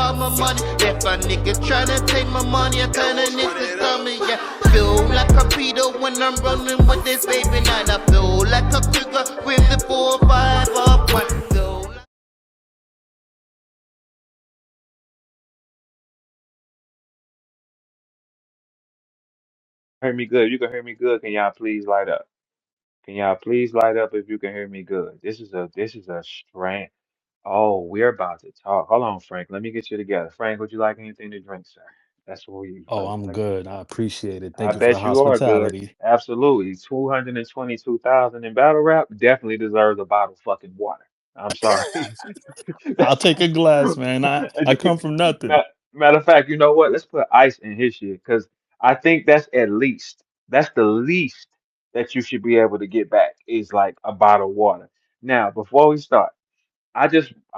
all my money. If a nigga tryna take my money, I turn it into stomach. Yeah, feel like a Peter when I'm running with this baby night. I feel like a cougar with the 4-5 up one. Feel like Hear me good. You can hear me good. Can y'all please light up? Can y'all please light up if you can hear me good? This is a strange. Oh, we're about to talk. Hold on, Frank. Let me get you together. Frank, would you like anything to drink, sir? That's what we Oh, I'm like. good. I appreciate it. I Thank you for the bet you are good. hospitality. Absolutely. 222,000 in battle rap definitely deserves a bottle of fucking water. I'm sorry. I'll take a glass, man. I come from nothing. Ma- Matter of fact, you know what? Let's put ice in his shit because I think that's the least that you should be able to get back is like a bottle of water. Now, before we start, I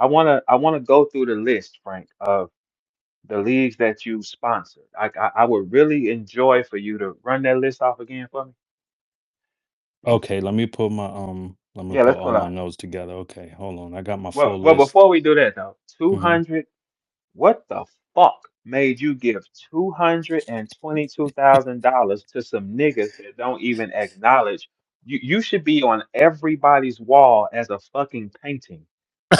wanna go through the list, Frank, of the leagues that you sponsored. I would really enjoy for you to run that list off again for me. Okay, let me Yeah, put let's all pull my out. notes together. Okay, hold on. I got my Well, full well, list. before we do that though, Hmm. 200. What the fuck made you give $222,000 to some niggas that don't even acknowledge you? You should be on everybody's wall as a fucking painting.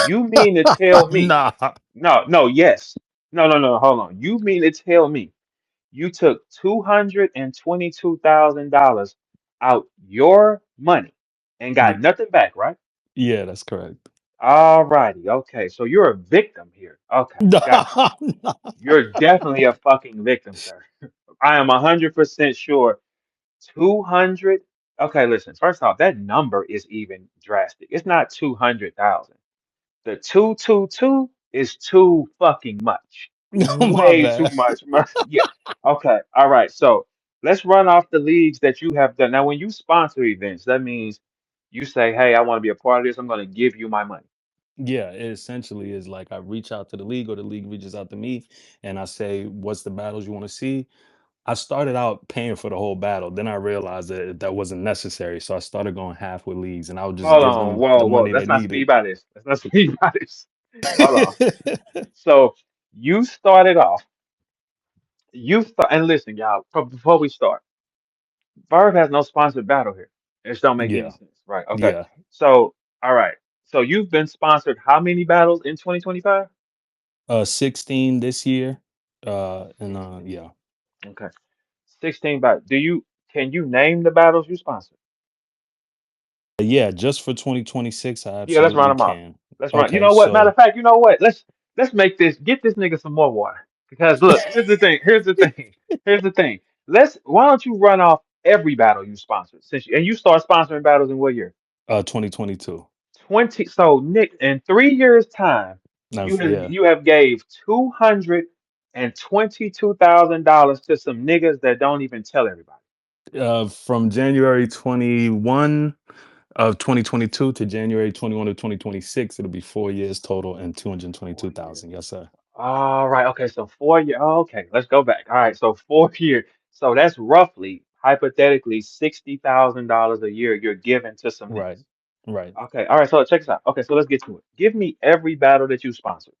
You mean to tell me? Nah. No, no, yes. No, no, no, hold on. You mean to tell me you took $222,000 out your money and got Yeah, nothing back, right? yeah, that's correct. All righty. Okay. So you're a victim here. Okay. Got you. Nah, nah. You're definitely a fucking victim, sir. I am 100% sure. 200. Okay, listen. First off, that number is even drastic. It's not 200,000. The 222 is too fucking much. My Way too bad. much. Yeah. Okay. All right. So let's run off the leagues that you have done. Now, when you sponsor events, that means you say, hey, I want to be a part of this. I'm going to give you my money. Yeah, it essentially is like I reach out to the league or the league reaches out to me and I say, what's the battles you want to see? I started out paying for the whole battle. Then I realized that that wasn't necessary. So I started going half with leagues and I would just Hold give on. them the Whoa, whoa. money they Let's not needed. speed by this. Let's not speed by this. Hold on. So you started off, and listen, y'all, before we start, Verb has no sponsored battle here. This don't make any Yeah. sense. Right. Okay. Yeah. So, all right. So you've been sponsored how many battles in 2025? 16 this year. And 16. yeah. Okay. 16 battles. Can you name the battles you sponsored? Yeah, just for 2026, I Yeah, let's run absolutely them off. can. Let's run. You Okay, know what? Matter of so fact, you know what? Let's make this. Get this nigga some more water. Because look, here's the thing. Here's the thing. Here's the thing. Why don't you run off every battle you sponsored and you start sponsoring battles in what year? 2022. 20. So Nick, in 3 years' time, Yeah. you have gave $222,000 to some niggas that don't even tell everybody. From January 21 of 2022 to January 21 of 2026, it'll be 4 years total and 4 years. 222,000. Yes, sir. All right. Okay. So 4 years. Okay. Let's go back. All right. So 4 years. So that's roughly, hypothetically, $60,000 a year you're giving to some Right. niggas. Right. Okay. All right. So check this out. Okay. So let's get to it. Give me every battle that you sponsored.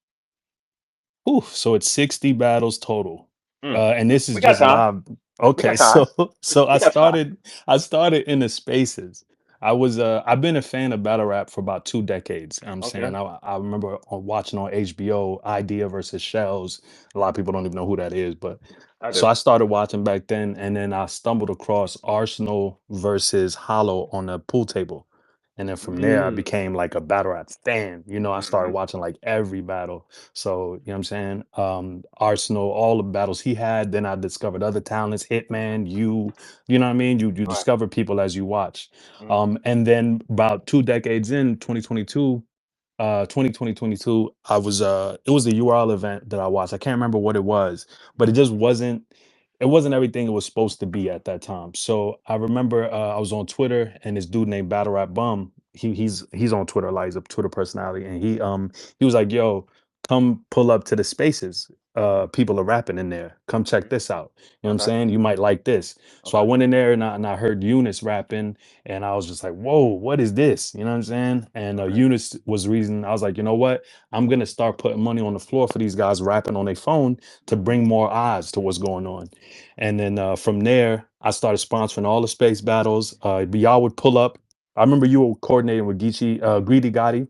Ooh, so it's 60 battles total. Mm. And this is We got just time. live. We Okay, got time. so We got time. I started in the spaces. I've been a fan of battle rap for about 2 decades. I'm Okay. saying I remember watching on HBO Idea versus Shells. A lot of people don't even know who that is, but I so do. I started watching back then, and then I stumbled across Arsenal versus Hollow on the pool table. And then from there, I Mm. became like a battle rap fan. I started Hmm. watching like every battle. So, you know what I'm saying? Arsenal, all the battles he had. Then I discovered other talents, Hitman, you know what I mean? You Right. discover people as you watch. Hmm. And then about 2 decades in, 2022, 2022, it was a URL event that I watched. I can't remember what it was, but it wasn't everything it was supposed to be at that time. So I remember I was on Twitter and this dude named Battle Rap Bum, he's on Twitter, like he's a Twitter personality, and he was like, yo, come pull up to the spaces. people are rapping in there. Come check Mhm. this out. You know what I'm Okay. saying? You might like this. So I Okay. went in there and I heard Eunice rapping and I was just like, whoa, what is this? You know what I'm saying? And Okay. Eunice was the reason I was like, you know what? I'm gonna start putting money on the floor for these guys rapping on their phone to Mhm. bring more eyes to what's going on. And then from there, I started sponsoring all the space battles. Y'all would pull up. I remember you were coordinating with Greedy Gotti,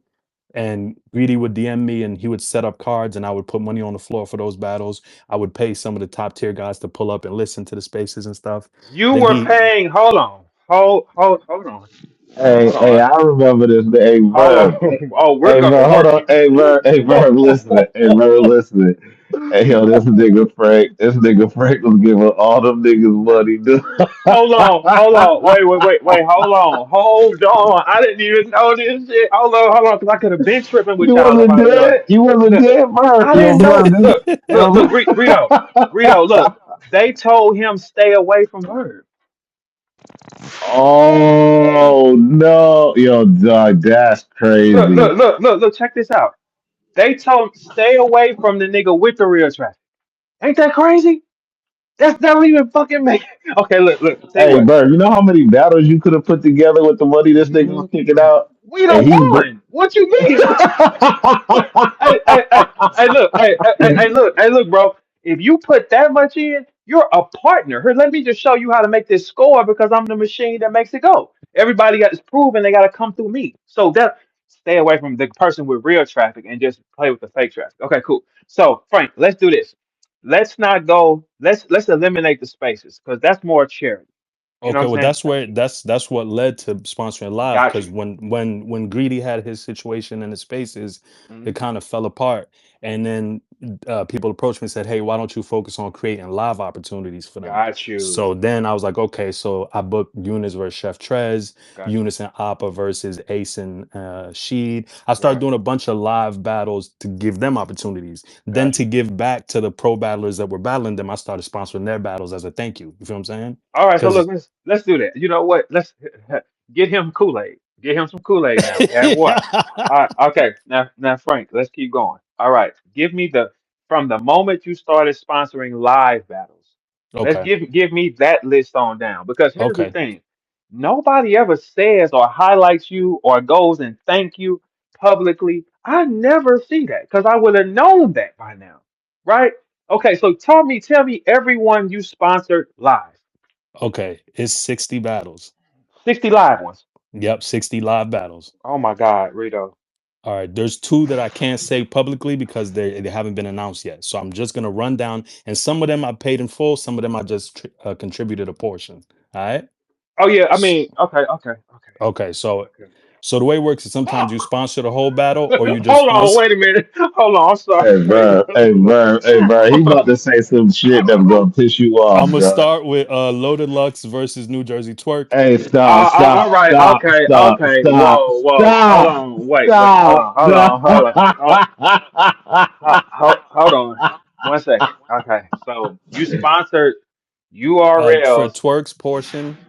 and Greedy would DM me and he would set up cards and I would put money on the floor for those battles. I would pay some of the top tier guys to pull up and listen to the spaces and stuff. You Then were he paying. Hold on. Hold on. Hey, Hold hey, on. I remember this. Hey, Hold Verb. on. Oh, we're Hey, gonna Verb, hold work on. Hey, Verb. Hey, you. Verb, listen. Hey, Verb, listen. Hey, yo, this nigga Frank. This nigga Frank was giving all them niggas money, dude. Hold on, hold on, wait, hold on. I didn't even know this shit. Hold on, because I could have been tripping with You y'all if wasn't I'd have known. dead. You wasn't Look, dead, Verb. I Yo, didn't know. Verb. This, yo, Rito, look. They told him stay away from her. oh no, yo, dog, that's crazy. Look. Check this out. They told him stay away from the nigga with the real traffic. Ain't that crazy? That don't even fucking make. Okay, look. Tell you Hey, what. Bert, you know how many battles you could have put together with the money this nigga was kicking out? We And don't he's won. What you mean? What? Hey, look, bro. If you put that much in, you're a partner. Here, let me just show you how to make this score because I'm the machine that makes it go. Everybody got this proven they got to come through me. So that stay away from the person with real traffic and just play with the fake traffic. Okay, cool. So Frank, let's do this. Let's not go. Let's eliminate the spaces because that's more charity. You know what Okay, I'm well saying? that's what led to sponsoring live Got because you. when Greedy had his situation in the spaces, Mhm. it kind of fell apart. And then people approached me and said, "Hey, why don't you focus on creating live opportunities for them?" Got you. So then I was like, "Okay." So I booked Eunice versus Chef Trez, Got you. Eunice and Appa versus Ace and Sheed. I started Right. doing a bunch of live battles to give them opportunities. Then Got to you. give back to the pro battlers that were battling them, I started sponsoring their battles as a thank you. You feel what I'm saying? All right. So look, Because let's do that. You know what? Let's get him Kool Aid. Get him some Kool Aid now. We had water. All right. Okay. Now, Frank, let's keep going. All right. Give me the from the moment you started sponsoring live battles. Let's okay, give me that list on down because here's the okay, thing. Nobody ever says or highlights you or goes and thank you publicly. I never see that because I would have known that by now. Right? Okay, so tell me everyone you sponsored live. okay. It's 60 battles. 60 live ones. Yep, 60 live battles. Oh my God, Rito. All right, there's two that I can't say publicly because they haven't been announced yet. So I'm just gonna run down, and some of them I paid in full, some of them I just contributed a portion. All right. Oh yeah, I S- mean, okay. Okay, so Okay. the way it works is sometimes you sponsor the whole battle, or you just Hold on, sponsor. wait a minute. Hold on, I'm sorry. Hey, Verb. Hey, Verb. Hey, Verb. He about to say some shit that's gonna piss you off, I'm gonna dog. start with Loaded Lux versus New Jersey Twerk. Hey, stop, All stop, right, stop, stop, okay. stop, Whoa. Hold stop, on, wait. stop. Hold on. 1 second. Okay, so you sponsored For URLs. Twerk's portion,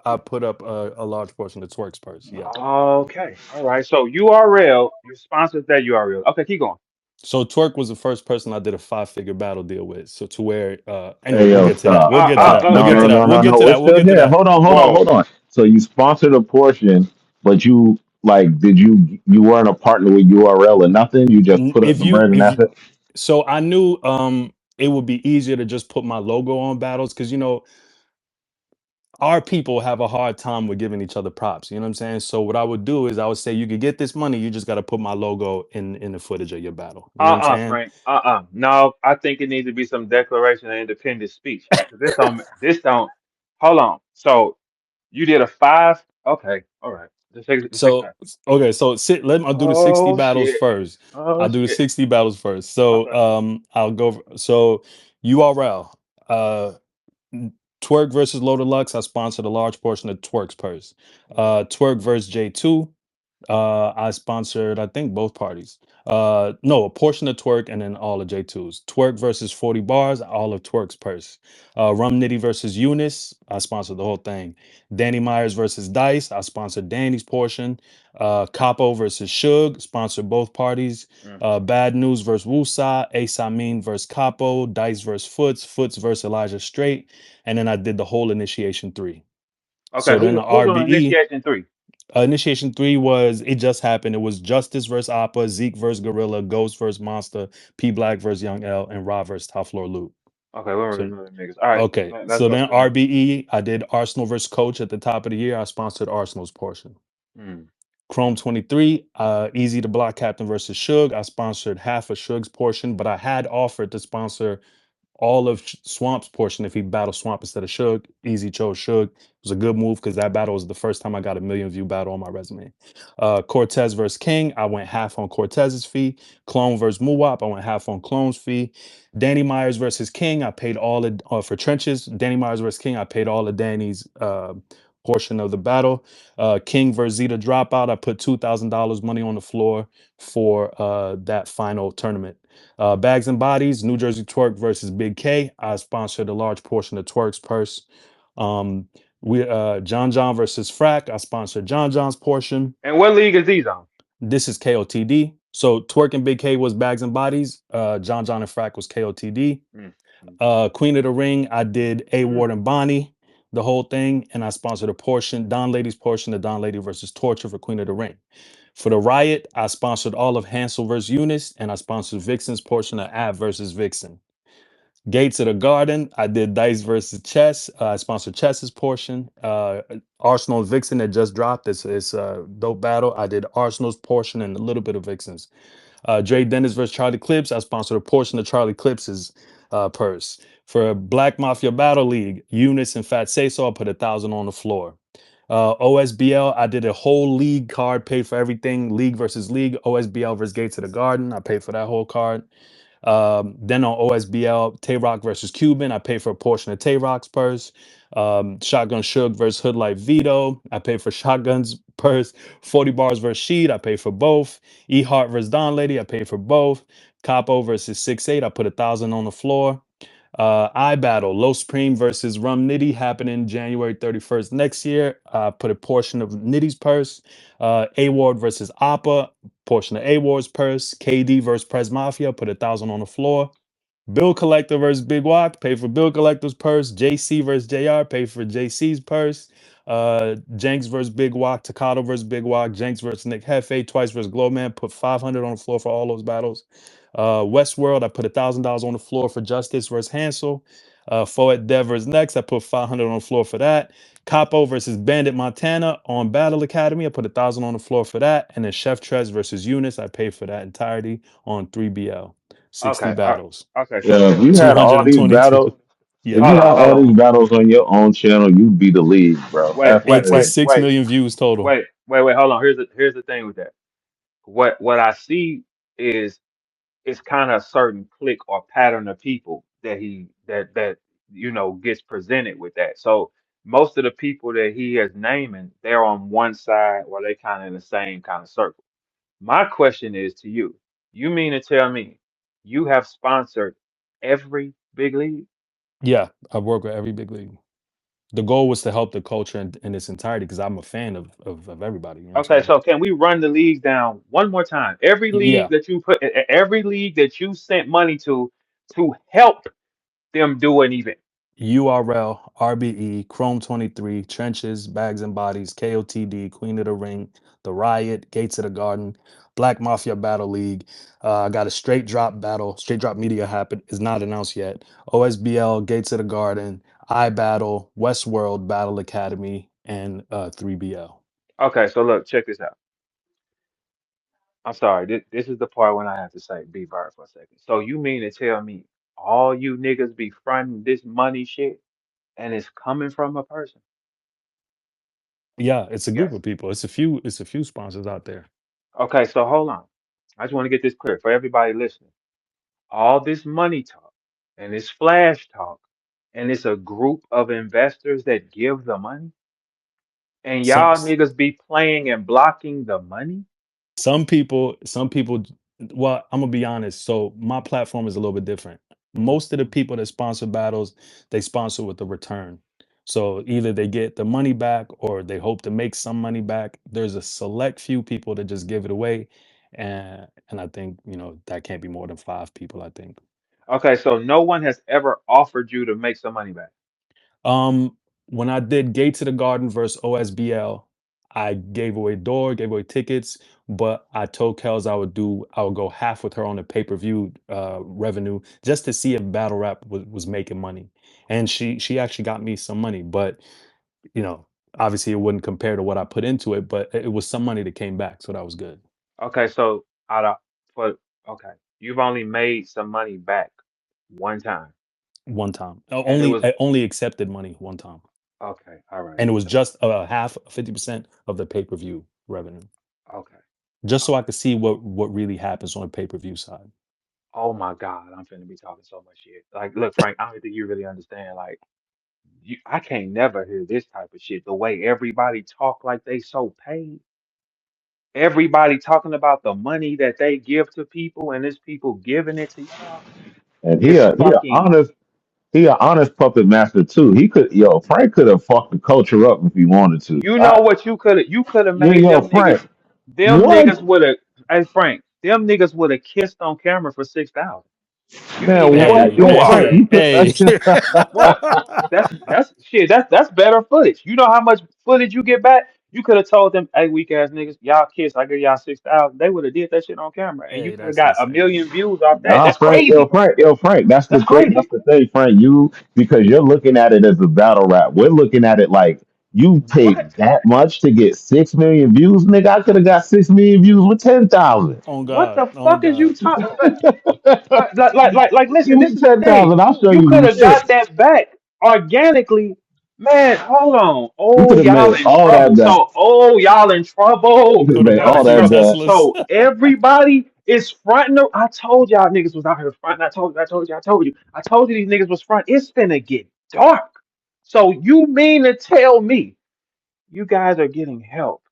I put up a large portion of Twerk's purse. Yeah. Okay, all right. So URL, you sponsored that URL. Okay, keep going. So Twerk was the first person I did a 5-figure battle deal with. So to where anyway, Hey, we'll yo, get to that. stop, We'll get to stop. that. We'll No, get to no, that. no, We'll no, get no. to We're that. We'll still get to there. that. Hold on, hold on, Whoa. hold on. So you sponsored a portion, but you like, did you weren't a partner with URL or nothing? You just put up If the bread you and if that's you it. so I knew it would be easier to just put my logo on battles because our people have a hard time with giving each other props. You know what I'm saying? So what I would do is I would say you could get this money, you just got to put my logo in the footage of your battle. You know what I'm saying? Frank. No, I think it needs to be some declaration of independent speech. 'Cause this don't. Hold on. So you did a five. Okay. All right. Just take So time. okay, so I'll do the 60 Oh battles shit. first. Oh I'll do the shit. 60 battles first. So Okay. I'll go so URL uh Twerk versus Loaded Lux. I sponsored a large portion of Twerk's purse. Okay. Twerk versus J2. I sponsored, I think, both parties. No, a portion of Twerk and then all of J2's. Twerk versus 40 Bars, all of Twerk's purse. Rum Nitty versus Eunice, I sponsored the whole thing. Danny Myers versus Dice, I sponsored Danny's portion. Capo versus Suge, sponsored both parties. Mm. Bad News versus Wusa, Ace Amin versus Capo, Dice versus Foots, Foots versus Elijah Straight. And then I did the whole Initiation 3. Okay, So then the who's on RBE. initiation three? Initiation 3 was it just happened. It was Justice versus Appa, Zeke versus Gorilla, Ghost versus Monster, P Black versus Young L, and Raw versus Top Floor Loot. Okay, where were the So other niggas? All right, okay. let's So go then to the next. RBE, I did Arsenal versus Coach at the top of the year. I sponsored Arsenal's portion. Mm. Chrome 23, Easy to Block Captain versus Suge. I sponsored half of Suge's portion, but I had offered to sponsor all of Swamp's portion if he battled Swamp instead of Suge. Easy chose Suge. It was a good move because that battle was the first time I got a million view battle on my resume. Cortez versus King, I went half on Cortez's fee. Clone versus Muwap, I went half on Clone's fee. Danny Myers versus King, I paid all of, for Trenches. Danny Myers versus King, I paid all of Danny's portion of the battle. King versus Zeta Dropout, I put $2,000 money on the floor for that final tournament. Bags and Bodies, New Jersey Twerk versus Big K. I sponsored a large portion of Twerk's purse. Um, we John John versus Frack. I sponsored John John's portion. And what league is these on? This is KOTD. So Twerk and Big K was Bags and Bodies. John John and Frack was KOTD. Mm. Mm. Queen of the Ring, I did A Mm. Ward and Bonnie, the whole thing, and I sponsored a portion, Don Lady's portion of Don Lady versus Torture for Queen of the Ring. For the Riot, I sponsored all of Hansel versus Eunice, and I sponsored Vixen's portion of Ab versus Vixen. Gates of the Garden, I did Dice versus Chess. I sponsored Chess's portion. Arsenal and Vixen that just dropped. It's a dope battle. I did Arsenal's portion and a little bit of Vixen's. Dre Dennis versus Charlie Clips. I sponsored a portion of Charlie Clips's purse. For Black Mafia Battle League, Eunice and Fat Say So, I put 1,000 on the floor. OSBL, I did a whole league card, paid for everything. League versus league. OSBL versus Gates of the Garden. I paid for that whole card. Then on OSBL, Tay Rock versus Cuban, I paid for a portion of Tay Rock's purse. Shotgun Suge versus Hoodlight Vito, I paid for Shotgun's purse. 40 Bars versus Sheed, I paid for both. E Hart versus Don Lady, I paid for both. Capo versus 6'8", I put 1,000 on the floor. I Battle, Low Supreme versus Rum Nitty happening January 31st next year. Put a portion of Nitty's purse. A Ward versus Appa, portion of A Ward's purse. KD versus Prez Mafia, put 1,000 on the floor. Bill Collector versus Big Walk, pay for Bill Collector's purse. JC versus JR, pay for JC's purse. Jenks versus Big Walk, Takato versus Big Walk, Jenks versus Nick Hefe, Twice versus Glowman, put 500 on the floor for all those battles. Westworld, I put $1,000 on the floor for Justice versus Hansel. Foet Dev versus Next, I put 500 on the floor for that. Capo versus Bandit Montana on Battle Academy, I put 1,000 on the floor for that. And then Chef Trez versus Eunice, I paid for that entirety on 3BL. 60 Okay, battles, okay. So Yeah, if look, you had all these 222. battles, if Yeah, you hold had on, hold all on. these battles on your own channel, you'd be the league, bro. Wait, That's wait, it's wait, crazy. 6 wait, million views total. wait. Hold on. Here's the thing with that. What I see is it's kind of a certain clique or pattern of people that gets presented with that. So most of the people that he is naming, they're on one side or they kind of in the same kind of circle. My question is to you. You mean to tell me you have sponsored every big league? Yeah, I've worked with every big league. The goal was to help the culture in its entirety because I'm a fan of everybody. You know what I'm Okay, saying? so can we run the leagues down one more time? Every league Yeah. that you put, every league that you sent money to help them do an event. URL, RBE, Chrome 23, Trenches, Bags and Bodies, KOTD, Queen of the Ring, The Riot, Gates of the Garden, Black Mafia Battle League. I got a straight drop battle. Straight drop media happen is not announced yet. OSBL, Gates of the Garden, I Battle, Westworld Battle Academy, and 3BL. Okay, so look, check this out. I'm sorry, this is the part when I have to say be Bird for a second. So you mean to tell me all you niggas be fronting this money shit and it's coming from a person? Yeah, it's a group Yes. of people. It's a few sponsors out there. Okay, so hold on. I just want to get this clear for everybody listening. All this money talk and this flash talk, and it's a group of investors that give the money. And Some y'all niggas be playing and blocking the money. some people, well, I'm gonna be honest. So my platform is a little bit different. Most of the Mhm. people that sponsor battles, they sponsor with a return. So either they get the money back or they hope to make some money back. There's a select few people that just give it away. And I think, that can't be more than 5 people, I think. Okay, so no one has ever offered you to make some money back. When I did Gates of the Garden versus OSBL, I gave away gave away tickets, but I told Kels I would go half with her on the pay-per-view revenue just to see if battle rap was making money. And she actually got me some money, but you know, obviously it wouldn't compare to what I put into it, but it was some money that came back, so that was good. Okay, so out of for okay, you've only made some money back one time, One time. and it was I only accepted money one time. okay. All right. And it was So just half 50% of the pay-per-view revenue. okay. Just so I Okay. could see what really happens on the pay-per-view side. Oh my God, I'm finna be talking so much shit. Like, look, Frank, I don't think you really understand. Like, I can't never hear this type of shit. The way everybody talk like they so paid. Everybody talking about the money that they give to people, and it's people giving it to y'all. And It's fucking. he a honest puppet master too. He could yo Frank could have fucked the culture up if he wanted to. You know what you could have made Yo them niggas. Frank, Them what niggas would have. Hey Frank, them niggas would have kissed on camera for 6,000. You didn't even man? have to What Hey, do yo all Frank? that. hey, You could hey. What? That's shit. That's better footage. You know how much footage you get back? You could have told them, "Hey, weak ass niggas, y'all kiss. I give y'all 6,000." They would have did that shit on camera, and you Hey, could have that's got a insane. million views off that. Nah, That's Frank, crazy. Yo, Frank. That's That's crazy. the thing, Frank. You because you're looking at it as a battle rap. We're looking at it like you paid What? that much to get 6 million views, nigga. I could have got 6 million views with 10,000. On What God, the on fuck is God. you talking? Like, listen, Give this me is the thing. 10,000. I'll show You you could some have shit. got that back organically. Man, hold on. You could Oh, have y'all made in all trouble. that back. So, oh, y'all in You trouble. could have Could have made bought a all few that So, back. Teslas. so everybody is fronting. I told y'all niggas was out here fronting. I told you these niggas was front. It's finna get dark. So you mean to tell me you guys are getting help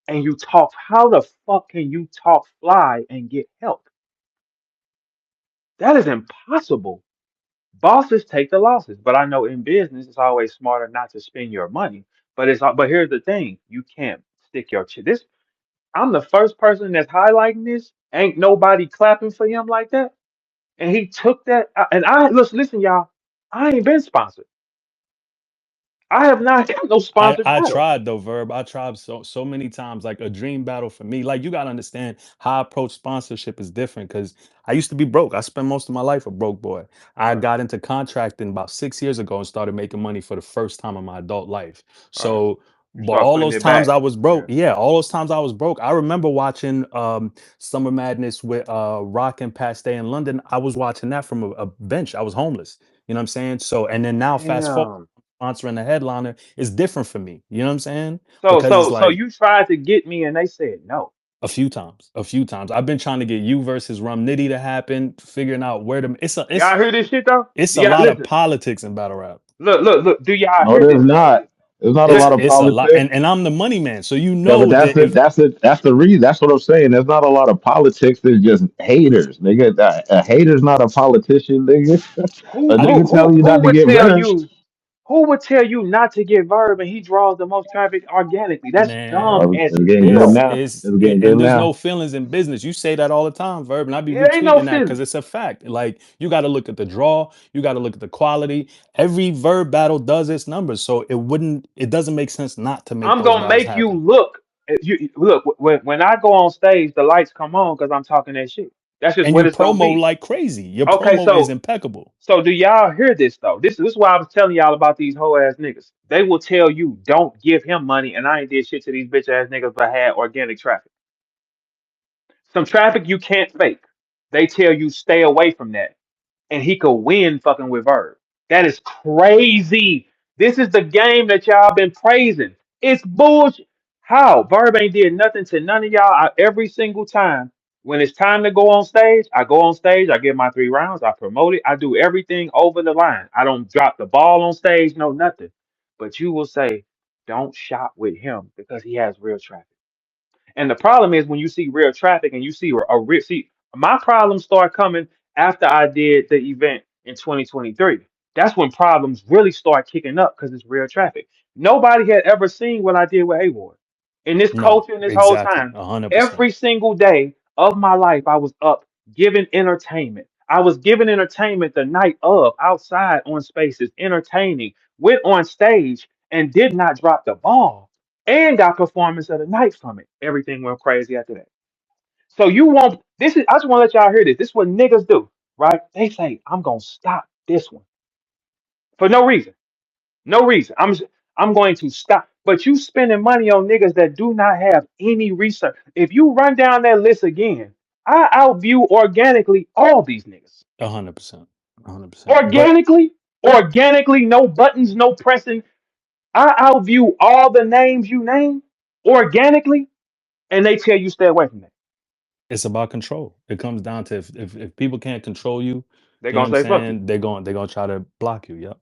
and you talk? How the fuck can you talk fly and get help? That is impossible. Bosses take the losses, but I know in business it's always smarter not to spend your money. But here's the thing: you can't stick your chip. This I'm the first person that's highlighting this. Ain't nobody clapping for him like that, and he took that. And I listen, y'all. I ain't been sponsored. I have not got no sponsored I battle. tried though, Verb. I tried so many times. Like a dream battle for me. Like you gotta understand how I approach sponsorship is different because I used to be broke. I spent most of my life a broke boy. I Right, got into contracting about 6 years ago and started making money for the first time in my adult life. right. So, You but start all putting those it times back. I was broke, Yeah. yeah, all those times I was broke. I remember watching Summer Madness with Rock and Pat Stay in London. I was watching that from a bench. I was homeless. You know what I'm saying? So, and then now fast forward Damn. sponsoring the headliner is different for me. You know what I'm saying? So Because it's so so like you tried to get me, and they said no. a few times, a few times. I've been trying to get you versus Rum Nitty to happen, figuring out where to. Y'all hear this shit though? It's a Yeah. lot of Listen. politics in battle rap. Look. Do y'all No, hear there's this though? not. There's not a lot of It's a lot, politics. and I'm the money man, so you Yeah, but know that if That's the reason. That's what I'm saying. There's not a lot of politics. There's just haters. Nigga, a hater's not a politician, nigga. Who A I, who nigga who telling you who not to would get tell versed. you who would tell you not to get Verb and he draws the most traffic organically? That's dumb man, Oh, as it's getting good hell. now. It's getting good and there's no now. feelings in business. You say that all the time, Verb, and I be It ain't no retweeting that because feeling. it's a fact. Like you got to look at the draw, you got to look at the quality. Every Verb battle does its numbers, so it doesn't make sense not to make I'm those gonna battles make you happen. look. Look when I go on stage, the lights come on because I'm talking that shit. That's just And what your it's gonna promo be. like crazy. Your Okay, promo is so impeccable. do y'all hear this though? This is why I was telling y'all about these hoe ass niggas. They will tell you don't give him money, and I ain't did shit to these bitch ass niggas, but had organic traffic. Some traffic you can't fake. They tell you stay away from that. And he could win fucking with Verb. That is crazy. This is the game that y'all been praising. It's bullshit. How? Verb ain't did nothing to none of y'all. Every single time when it's time to go on stage, I go on stage, I get my 3 rounds, I promote it, I do everything over the line. I don't drop the ball on stage, no nothing. But you will say, Don't shop with him because he has real traffic. And the problem is when you see real traffic and you see a real see, my problems start coming after I did the event in 2023. That's when problems really start kicking up because it's real traffic. Nobody had ever seen what I did with A-Ward. In this No, culture, in this whole exactly, time, 100%. every single day of my life, I was up giving entertainment. I was giving entertainment the night of, outside on spaces, entertaining, went on stage and did not drop the ball and got performance of the night from it. Everything went crazy after that. So you won't. This is. I just want to let y'all hear this. This is what niggas do, right? They say I'm gonna stop this one for no reason. No reason. I'm going to stop. But you spending money on niggas that do not have any research. If you run down that list again, I outview organically all these niggas. 100%. 100%. But Organically, organically, no buttons, no pressing. I outview all the names you name organically, and they tell you stay away from that. it's about control. It comes down to if people can't control you, They're you know gonna what I'm say fuck you. saying? They're gonna try to block you. Yep.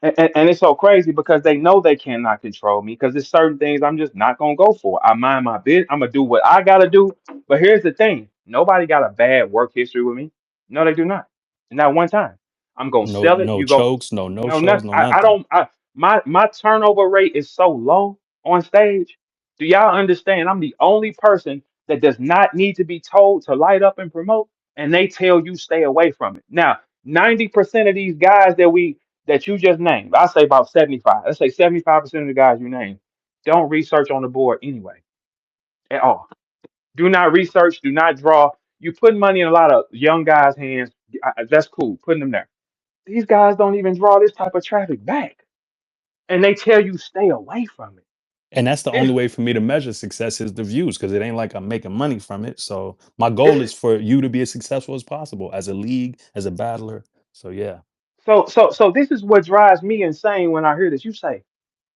And it's so crazy because they know they cannot control me because there's certain things I'm just not gonna go for. I mind my business. I'm gonna do what I gotta do. But here's the thing: nobody got a bad work history with me. No, they do not. Not one time. I'm gonna No, sell it. no You go. chokes, no No, shows, nothing. no I nothing. don't. My turnover rate is so low on stage. Do y'all understand? I'm the only person that does not need to be told to light up and promote, and they tell you stay away from it. Now, 90% of these guys that you just named, I say about 75. Let's say 75% of the guys you named don't research on the board anyway at all. Do not research. Do not draw. You put money in a lot of young guys' hands. That's cool. Putting them there. These guys don't even draw this type of traffic back, and they tell you stay away from it. And that's the only It's, way for me to measure success is the views because it ain't like I'm making money from it. So my goal it's is for you to be as successful as possible as a league, as a battler. So yeah. so this is what drives me insane when I hear this. You say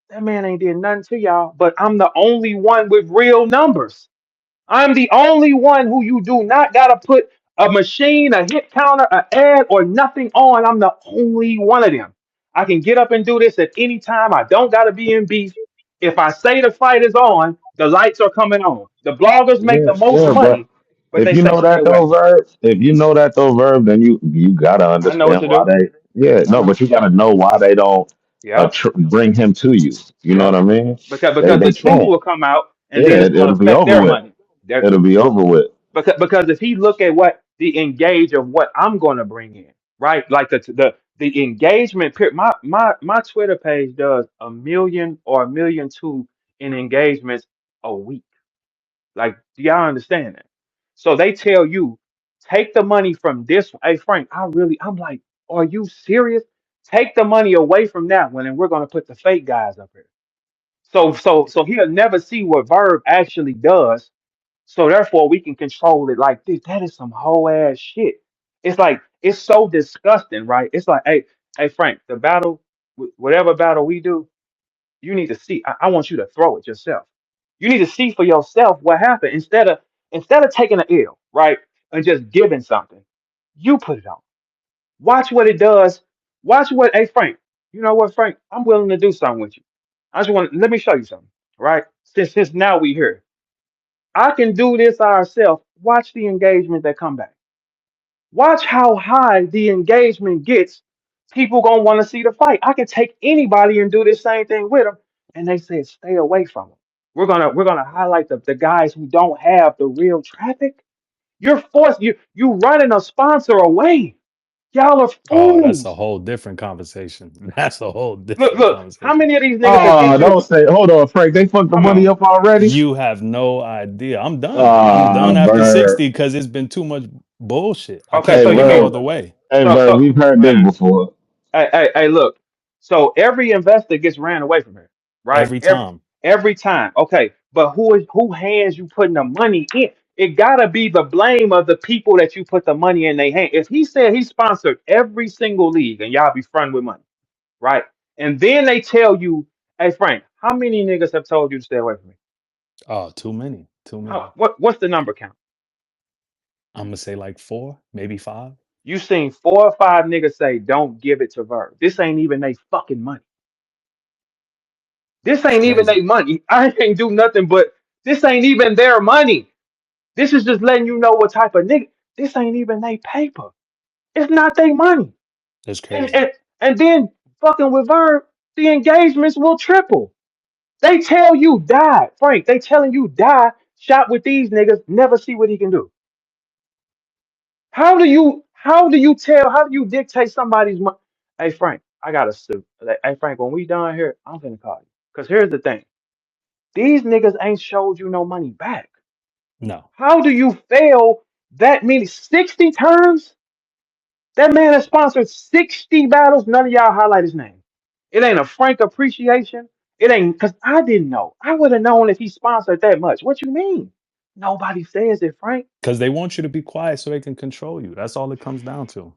that man ain't did nothing to y'all, but I'm the only one with real numbers. I'm the only one who you do not gotta put a machine, a hit counter, an ad, or nothing on. I'm the only one of them. I can get up and do this at any time. I don't gotta be in beef. If I say the fight is on, the lights are coming on. The bloggers make Yeah, the most yeah, but money, but if they you say know stay that away. though, Verb, if you know that though, Verb, then you gotta I know what understand to why do. they. Yeah, I no, know. but you gotta know why they don't Yep. bring him to you. You know what Yep. I mean? Because They the truth can't. will come out, and then Yeah, it's going to it'll be affect over their with. money. They're, It'll be over with. because if he look at what the engage of what I'm going to bring in, right? Like the engagement period. My Twitter page does 1 million or 1.2 million in engagements a week. Like, do y'all understand that? So they tell you, take the money from this one. Hey Frank, I'm like, are you serious? Take the money away from that one, and we're going to put the fake guys up here. So he'll never see what Verb actually does. So therefore we can control it like this. That is some whole ass shit. It's like it's so disgusting, right? It's like, hey Frank, the battle, whatever battle we do, you need to see. I want you to throw it yourself. You need to see for yourself what happened instead of taking an L, right, and just giving something. You put it on. Watch what it does. Watch what. Hey Frank, you know what, Frank? I'm willing to do something with you. I just want. Let me show you something, right? Since now we here, I can do this ourselves. Watch the engagement that come back. Watch how high the engagement gets. People gonna want to see the fight. I can take anybody and do the same thing with them, and they said stay away from them. We're gonna highlight the guys who don't have the real traffic. You're forced. You running a sponsor away. Y'all are Oh, that's a fools. whole different conversation. That's a whole Look, different look. How conversation. many of these niggas that Oh, get you? don't say. Hold on, Frank. They fucked the Come money on. up already. You have no idea. I'm done. I'm Ah, done after Verb. 60 because it's been too much bullshit. I Okay, can't Hey, so think you of no mean Verb. other way. Hey, Verb. so We've heard this man? before. Hey, look. So every investor gets ran away from here, right? Every Every time. every time. Okay, but who hands you putting the money in? It gotta be the blame of the people that you put the money in their hand. If he said he sponsored every single league and y'all be front with money, right? And then they tell you, hey Frank, how many niggas have told you to stay away from me? Oh, too many. Too many. What's the number count? I'm gonna say like four, maybe five. You seen 4 or 5 niggas say, don't give it to Verb. This ain't even they fucking money. This It's ain't even crazy. their money. I ain't do nothing but this ain't even their money. This is just letting you know what type of nigga. This ain't even their paper. It's not their money. It's And, crazy. and and then fucking with Verb, the engagements will triple. They tell you die, Frank. They telling you die. Shot with these niggas. Never see what he can do. How do you dictate somebody's money? Hey Frank, I got a suit. Hey Frank, when we done here, I'm finna call you. Cause here's the thing. These niggas ain't showed you no money back. No, How do you fail that many 60 times? That man has sponsored 60 battles. None of y'all highlight his name. It ain't a Frank appreciation. It ain't because I didn't know. I would have known if he sponsored that much. What you mean? Nobody says it, Frank. because they want you to be quiet so they can control you. That's all it comes down to.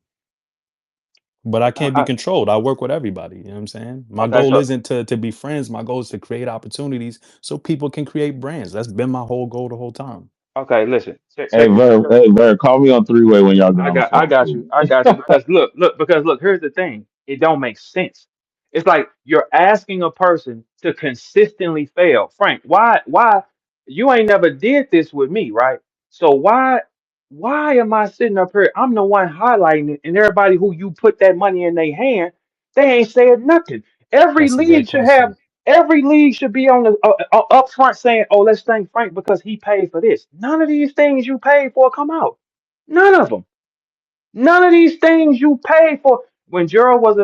But I can't be I, controlled. I work with everybody. You know what I'm saying? My okay, goal so isn't to be friends. My goal is to create opportunities so people can create brands. That's been my whole goal the whole time. okay, listen. Check this. Hey, Verb, call me on three way when y'all get on the I phone, got please. you. I got you. Because look, here's the thing. It don't make sense. It's like you're asking a person to consistently fail. Frank, why you ain't never did this with me, right? So why am I sitting up here? I'm the one highlighting it, and everybody who you put that money in their hand, they ain't said nothing. Every That's a great league should have question. every league should be on the up front saying, "Oh, let's thank Frank because he paid for this." None of these things you paid for come out. None of them. None of these things you paid for. When Gerald was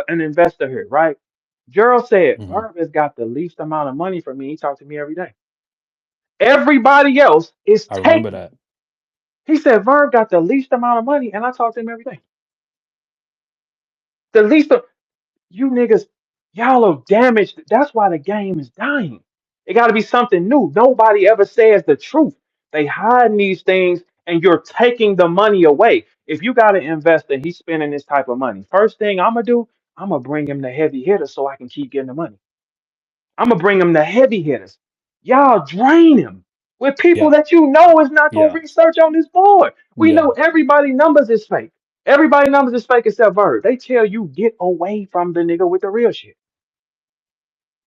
an investor here, right? Gerald said, Hmm. Verb has got the least amount of money for me. He talked to me every day. Everybody else is I remember taking. that. He said, Verb got the least amount of money, and I talk to him every day. The least of you niggas, y'all are damaged. That's why the game is dying. It got to be something new. Nobody ever says the truth. They hide these things, and you're taking the money away. If you got an investor, he's spending this type of money. First thing I'm gonna do, I'm gonna bring him the heavy hitters so I can keep getting the money. I'm gonna bring him the heavy hitters. Y'all drain him with people Yeah. that you know is not gonna Yeah. research on this board. We Yeah. know everybody numbers is fake. Everybody numbers is fake except Verb. They tell you get away from the nigga with the real shit.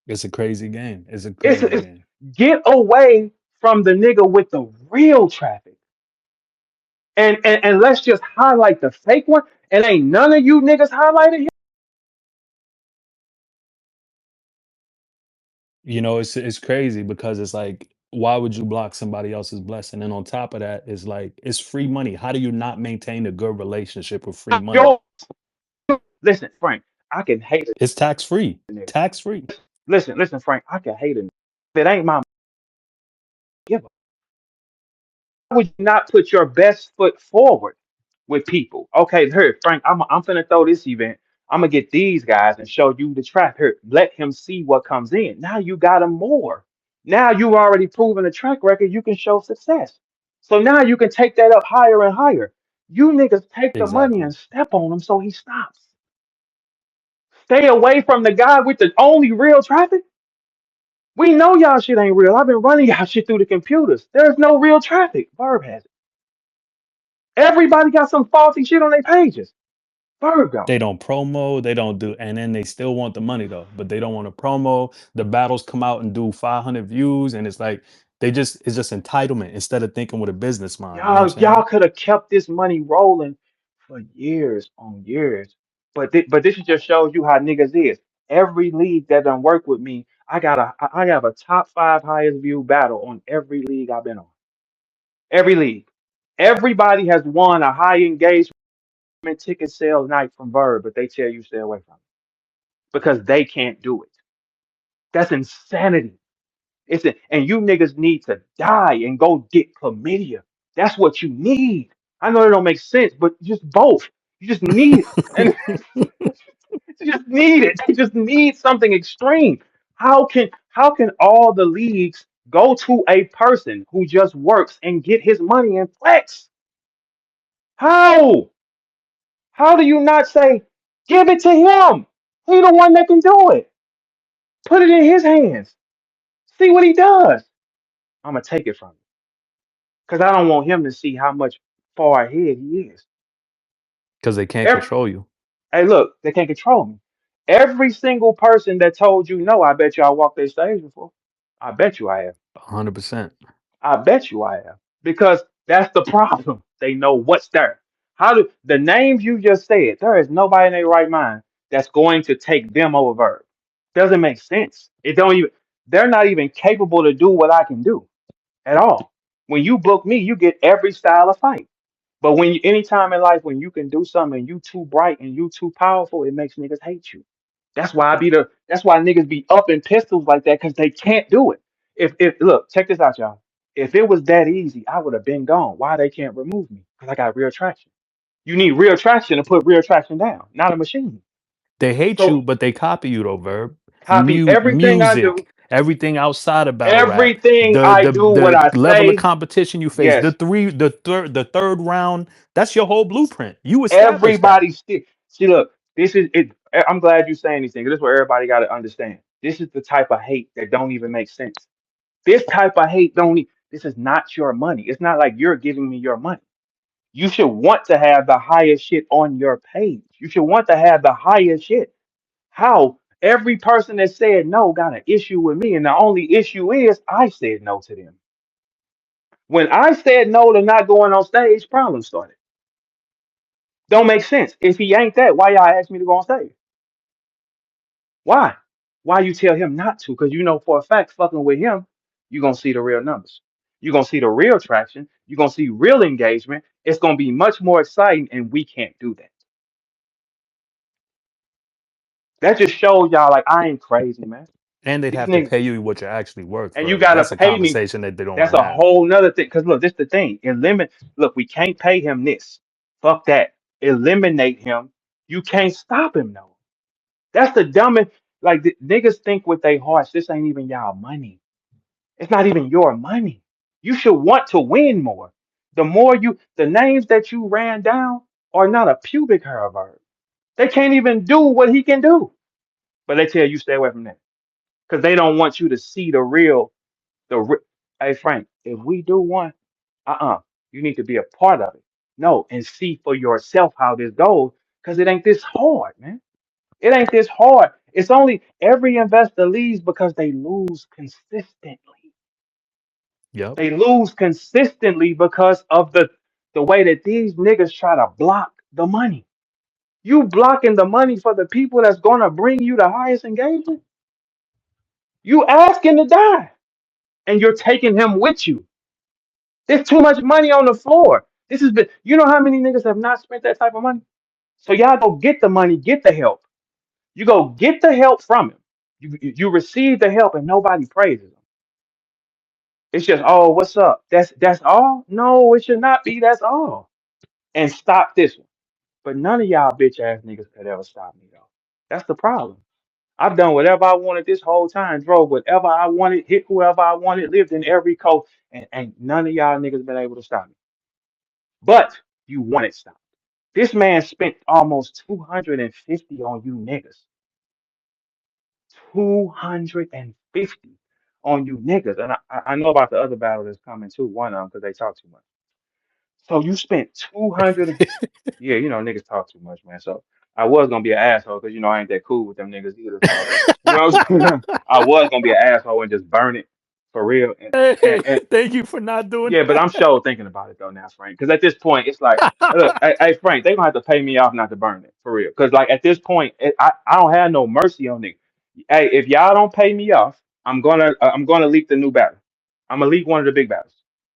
It's a crazy game. It's a crazy It's game. get away from the nigga with the real traffic. And let's just highlight the fake one. And ain't none of you niggas highlighted here. It's crazy because it's like, why would you block somebody else's blessing? And on top of that, it's like it's free money. How do you not maintain a good relationship with free money? Yo, listen, Frank, I can hate It's tax free. a nigga. Tax free. Listen, Frank, I can hate a nigga. If it ain't my giver, why would you not put your best foot forward with people? Okay, here, Frank, I'm finna throw this event. I'm gonna get these guys and show you the track. Here, let him see what comes in. Now you got him more. Now you already proven a track record. You can show success. So now you can take that up higher and higher. You niggas take the money Exactly. and step on him so he stops. Stay away from the guy with the only real traffic. We know y'all shit ain't real. I've been running y'all shit through the computers. There's no real traffic. Verb has it. Everybody got some faulty shit on their pages. Verb don't. They don't promo, they don't do, and then they still want the money though, but they don't want to promo. The battles come out and do 500 views, and it's like it's just entitlement instead of thinking with a business mind. You know what I'm Y'all saying? could have kept this money rolling for years on years. But this just shows you how niggas is. Every league that done work with me, I have a top five highest view battle on every league I've been on. Every league. Everybody has won a high engagement ticket sales night from Verb, but they tell you stay away from it because they can't do it. That's insanity. And you niggas need to die and go get chlamydia. That's what you need. I know it don't make sense, but just both. You just need and you just need it. You just need something extreme. How can all the leagues go to a person who just works and get his money and flex? How? How do you not say, give it to him? He the one that can do it. Put it in his hands. See what he does. I'm gonna take it from him because I don't want him to see how much far ahead he is. Because they can't Every, control you. hey, look, they can't control me. Every single person that told you no, I bet you I walked their stage before. I bet you I have. 100%. I bet you I have. Because that's the problem. They know what's there. How do the names you just said, there is nobody in their right mind that's going to take them over Verb. Doesn't make sense. It don't even they're not even capable to do what I can do at all. When you book me, you get every style of fight. But when you anytime in life when you can do something and you too bright and you too powerful, it makes niggas hate you. That's why niggas be up in pistols like that because they can't do it. If look, check this out, y'all. If it was that easy, I would have been gone. Why they can't remove me? Because I got real traction. You need real traction to put real traction down, not a machine. They hate you, So but they copy you though, Verb. copy everything I do, Music, everything outside of battle rap, everything I do, what I the level of say. competition you face, Yes, the third round. That's your whole blueprint. You established that. everybody still see. Look, this is it. I'm glad you're saying these things. This is what everybody got to understand. This is the type of hate that don't even make sense. This type of hate don't. This is not your money. It's not like you're giving me your money. You should want to have the highest shit on your page. You should want to have the highest shit. How? Every person that said no got an issue with me, and the only issue is I said no to them. When I said no to not going on stage, problems started. Don't make sense. If he ain't that, why y'all ask me to go on stage? Why? Why you tell him not to? Because you know for a fact, fucking with him, you're gonna see the real numbers. You're gonna see the real traction. You're gonna see real engagement. It's gonna be much more exciting, and we can't do that. That just shows y'all like I ain't crazy, man. And they'd These have to niggas, pay you what you're actually worth, and you Verb. gotta That's a pay me. conversation that they don't want That's to a have. whole nother thing. Cause look, this the thing. Look, we can't pay him this. Fuck that. Eliminate him. You can't stop him though. That's the dumbest. Like niggas think with their hearts, this ain't even y'all money. It's not even your money. You should want to win more. The names that you ran down are not a pubic hair verb. They can't even do what he can do. But they tell you stay away from that because they don't want you to see the real. Hey Frank, if we do one, you need to be a part of it. No, and see for yourself how this goes because it ain't this hard, man. It ain't this hard. It's only every investor leaves because they lose consistently. Yep. They lose consistently because of the way that these niggas try to block the money. You blocking the money for the people that's gonna bring you the highest engagement. You asking to die, and you're taking him with you. There's too much money on the floor. This has been. You know how many niggas have not spent that type of money? So y'all go get the money, get the help. You go get the help from him. You receive the help, and nobody praises him. It's just, oh, what's up? That's all. No, it should not be. That's all. And stop this one. But none of y'all bitch ass niggas could ever stop me though. That's the problem. I've done whatever I wanted this whole time, drove whatever I wanted, hit whoever I wanted, lived in every coast, and ain't none of y'all niggas been able to stop me. But you want it stopped. This man spent almost 250 on you niggas. 250 on you niggas. And I know about the other battle that's coming too, one of them, because they talk too much. So you spent 200. Yeah, you know, niggas talk too much, man. So I was gonna be an asshole because you know I ain't that cool with them niggas either. So you know what I'm saying? I was gonna be an asshole and just burn it for real. Hey, And thank you for not doing yeah, but I'm that. sure thinking about it though now, Frank. Because at this point, it's like, look, hey Frank, they gonna have to pay me off not to burn it for real. Because like at this point, I don't have no mercy on niggas. Hey, if y'all don't pay me off, I'm gonna leak the new battle. I'm gonna leak one of the big battles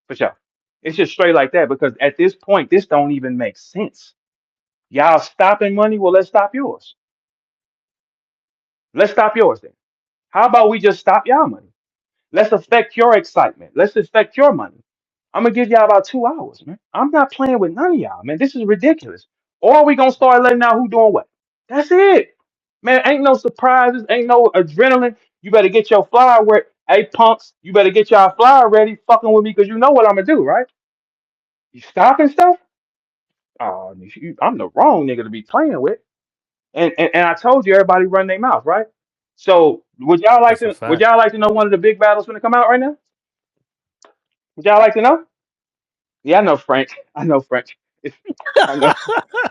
for sure. It's just straight like that because at this point, this don't even make sense. Y'all stopping money? Well, let's stop yours. Let's stop yours then. How about we just stop y'all money? Let's affect your excitement. Let's affect your money. I'm gonna give y'all about 2 hours, man. I'm not playing with none of y'all, man. This is ridiculous. Or we gonna start letting out who doing what. That's it. Man, ain't no surprises, ain't no adrenaline. You better get your flyer ready. Hey punks, you better get y'all flyer ready fucking with me because you know what I'm gonna do, right? You stopping stuff? Oh, I'm the wrong nigga to be playing with. And I told you everybody run their mouth, right? So That's a would fact. y'all like to know one of the big battles gonna come out right now? Would y'all like to know? Yeah, I know Frank. I know Frank. I know,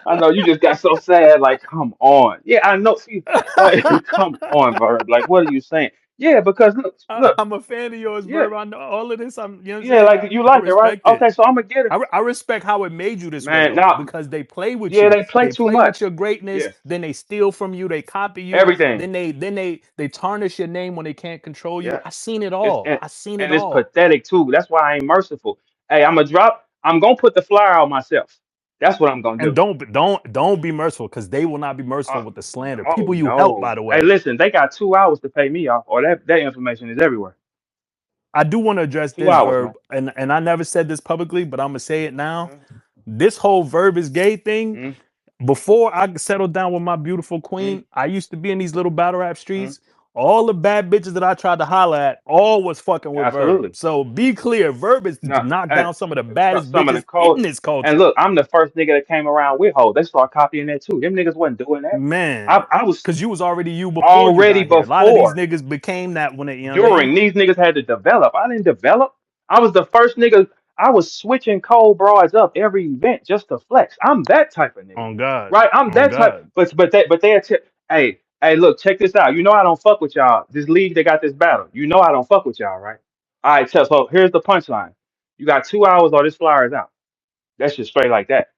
I know. You just got so sad. Like, come on. Yeah, I know. See, like, come on, Verb. Like, what are you saying? Yeah, because look. I'm a fan of yours, Yeah, Verb. I know all of this. You know what I'm yeah. saying? Like, you I like it, right? respect it. Okay, so I'm gonna get it, I respect how it made you this way man. though, Now, because they play with yeah, you. they play They too play with much. your greatness, Yeah, then they steal from you, they copy you, everything. then they tarnish your name when they can't control you. Yeah, I seen it it's all. I seen it and it's all. pathetic too. That's why I ain't merciful. Hey, I'm gonna drop. I'm gonna put the flyer out myself. That's what I'm gonna And do. don't be merciful, because they will not be merciful Uh, with the slander. oh People you help, no. by the Hey, way. listen, they got 2 hours to pay me off, or that information is everywhere. I do want to address Two this, hours, man. Verb, and I never said this publicly, but I'm gonna say it now. This whole Verb is gay thing, Mm-hmm. before I settled down with my beautiful Mm-hmm. queen, I used to be in these little battle rap Mm-hmm. streets. All the bad bitches that I tried to holler at, all was fucking with Verb. Absolutely. So be clear, Verb has No, knocked hey, down some of the baddest some of the bitches code. in this And culture. look, I'm the first nigga that came around with hoes. They start copying that too. Them niggas wasn't doing that. Man, I was because you was already you before you already got here. A lot of these before. niggas became that when they, you know what I mean? During these niggas had to develop. I didn't develop. I was the first nigga. I was switching cold broads up every event just to flex. I'm that type of nigga, On God. right? I'm On that type. God. Hey, hey, look, check this out. You know I don't fuck with y'all. This league, they got this battle. You know I don't fuck with y'all, right? All right, so here's the punchline. You got 2 hours or this flyer is out. That's just straight like that.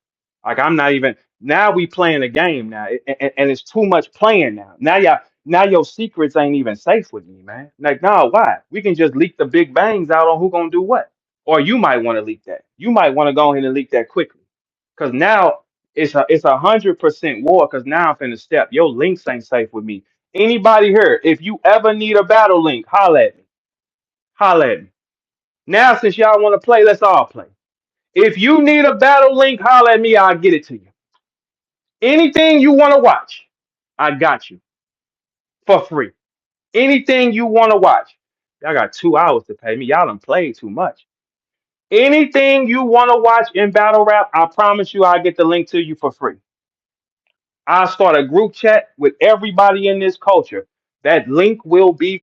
Like I'm not even now we playing a game now, and it's too much playing now. Now your secrets ain't even safe with me, man. Like, no, why? We can just leak the big bangs out on who gonna do what. Or you might want to leak that. You might want to go ahead and leak that quickly. Cause now it's 100% war. Cause now I'm finna step. Your links ain't safe with me. Anybody here, if you ever need a battle link, holla at me. Holla at me. Now since y'all want to play, let's all play. If you need a battle link, holla at me. I'll get it to you. Anything you want to watch, I got you for free. Anything you want to watch. Y'all got 2 hours to pay me. Y'all done played too much. Anything you want to watch in battle rap, I promise you I'll get the link to you for free. I'll start a group chat with everybody in this culture. That link will be